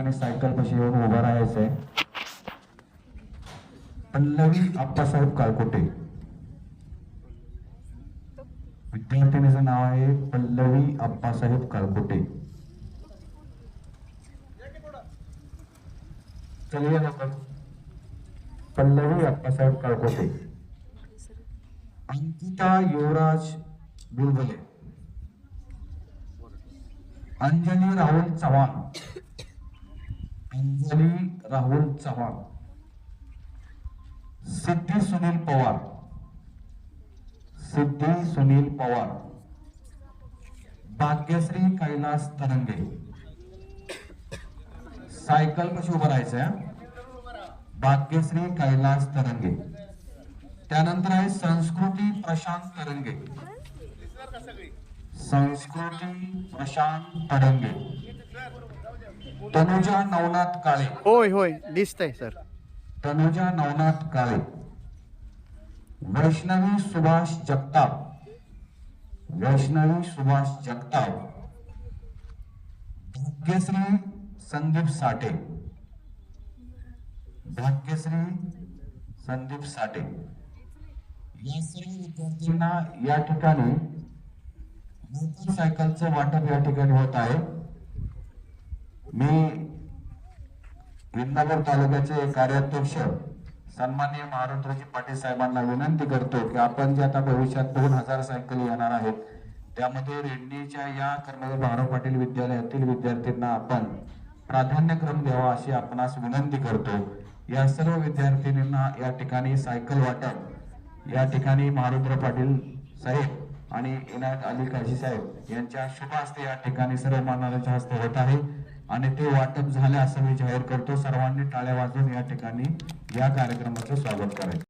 ठिकाणी सायकल पाशी येऊन उभा राहायचंय. पल्लवी आप्पासाहेब काळकोटे, विद्यार्थिनीचं नाव आहे पल्लवी आप्पासाहेब काळकोटे. चलिए लवकर. पल्लवी आप्पासाहेब काळकोटे. अंकिता युवराज बिलवले, अंजली राहुल चव्हाण, अंजली राहुल चव्हाण, सिद्धी सुनील पवार, सिद्धी सुनील पवार, भाग्यश्री कैलास तरंगे. सायकल कशी उभं राहायचंय. भाग्यश्री कैलास तरंगे. त्यानंतर आहे संस्कृती प्रशांत तरंगे, संस्कृती प्रशांत तरंगे. तनुजा नवनाथ काळे. होय होय दिसतंय सर. तनुजा नवनाथ काळे. वैष्णवी सुभाष जगताप, वैष्णवी सुभाष जगताप. भाग्यश्री संदीप साठे, भाग्यश्री संदीप साठे. या सर्व विद्यार्थ्यांना या ठिकाणी मोटरसायकलचं वाटप या ठिकाणी होत आहे. मी इंदापूर तालुक्याचे कार्याध्यक्ष सन्माननीय महारुद्रजी पाटील साहेबांना विनंती करतो की आपण जे आता भविष्यात 2000 सायकल येणार आहेत त्यामध्ये रेड्डीच्या या कर्मवीर भाऊराव पाटील विद्यालयातील विद्यार्थ्यांना आपण प्राधान्यक्रम द्यावा अशी आपणास विनंती करतो. या सर्व विद्यार्थिनींना या ठिकाणी सायकल वाटप या ठिकाणी महारुद्र पाटील साहेब आणि इनायत अली काझी साहेब यांच्या शुभ हस्ते या ठिकाणी सर्व मान्यवरांच्या हस्ते होत आहे आणि ते वाटप झाले असं मी जाहीर करतो. सर्वांनी टाळ्या वाजवून या ठिकाणी या कार्यक्रमाचं स्वागत करायचं.